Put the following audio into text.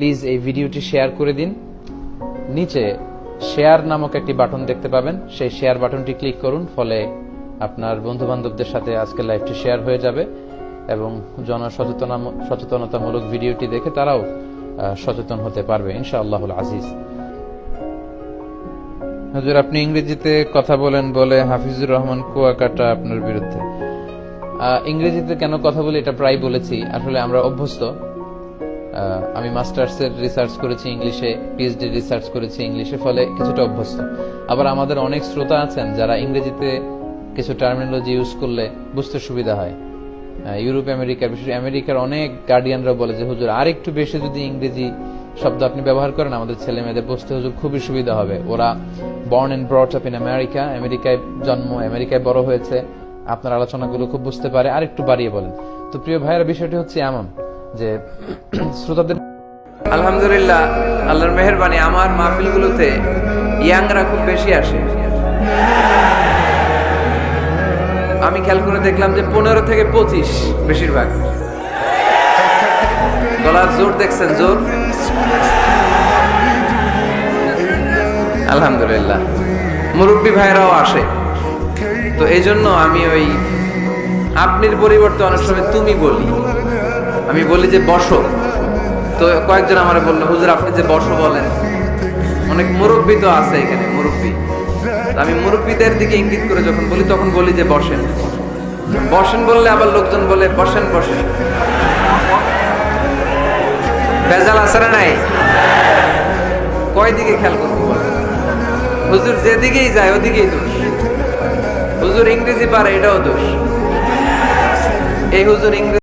Please এই ভিডিওটি share করে দিন। নিচে শেয়ার নামক একটি বাটন দেখতে পাবেন, সেই শেয়ার বাটনটি ক্লিক করুন, ফলে আপনার বন্ধু বান্ধবদের সাথে আজকের লাইভটি শেয়ার হয়ে যাবে এবং সচেতনতামূলক ভিডিওটি দেখে তারাও সচেতন হতে পারবে ইনশাআল্লাহুল আজিজ। হুজুর, আপনি ইংরেজিতে কথা বলেন বলে হাফিজুর রহমান কুয়াকাটা আপনার বিরুদ্ধে। ইংরেজিতে কেন কথা বলি এটা প্রায় বলেছি, আসলে আমরা অভ্যস্ত। আমি মাস্টার্সের রিসার্চ করেছি ইংলিশে, পিএইচডি রিসার্চ করেছি ইংলিশে, ফলে কিছুটা অভ্যস্ত। আবার আমাদের অনেক শ্রোতা আছেন যারা ইংরেজিতে কিছু টার্মিনোলজি ইউজ করলে বুঝতে সুবিধা হয়। ইউরোপ আমেরিকার, বিশেষ আমেরিকার অনেক গার্ডিয়ানরা বলে যে হুজুর আর একটু বেশি যদি ইংরেজি শব্দ আপনি ব্যবহার করেন আমাদের ছেলে মেয়েদের বুঝতে হুজুর খুবই সুবিধা হবে। ওরা born and brought up in America, আমেরিকায় জন্ম, আমেরিকায় বড় হয়েছে, আপনার আলোচনাগুলো খুব বুঝতে পারে, আর একটু বাড়িয়ে বলেন। তো প্রিয় ভাইয়ের বিষয়টি হচ্ছে এমন যে শ্রোতাদের আলহামদুলিল্লাহ, আল্লাহর মেহেরবানি, আমার মাহফিলগুলোতে ইয়াংরা খুব বেশি আসে। আমি খেয়াল করে দেখলাম যে 15 থেকে 25 বেশিরভাগ। গলার জোর দেখছেন? জোর আলহামদুলিল্লাহ। মুরব্বী ভাইরাও আসে। তো এই জন্য আমি ওই আপনির পরিবর্তে অনেক সময় তুমি বলি। আমি বলি যে বসো। তো কয়েকজন আমার বললো হুজুর আপনি যে বসো বলেন, অনেক মুরব্বী তো আছে এখানে, মুরব্বী। আমি মুরব্বীদের দিকে ইঙ্গিত করে যখন বলি তখন বলি যে বসেন। বসেন বললে আবার লোকজন বলে বসেন বসেন। ভেজাল আছে না নাই? কয় দিকে খেয়াল করবো? হুজুর যেদিকেই যায় ওদিকেই দোষ। হুজুর ইংরেজি পারে এটাও দোষ। এই হুজুর ইংরেজি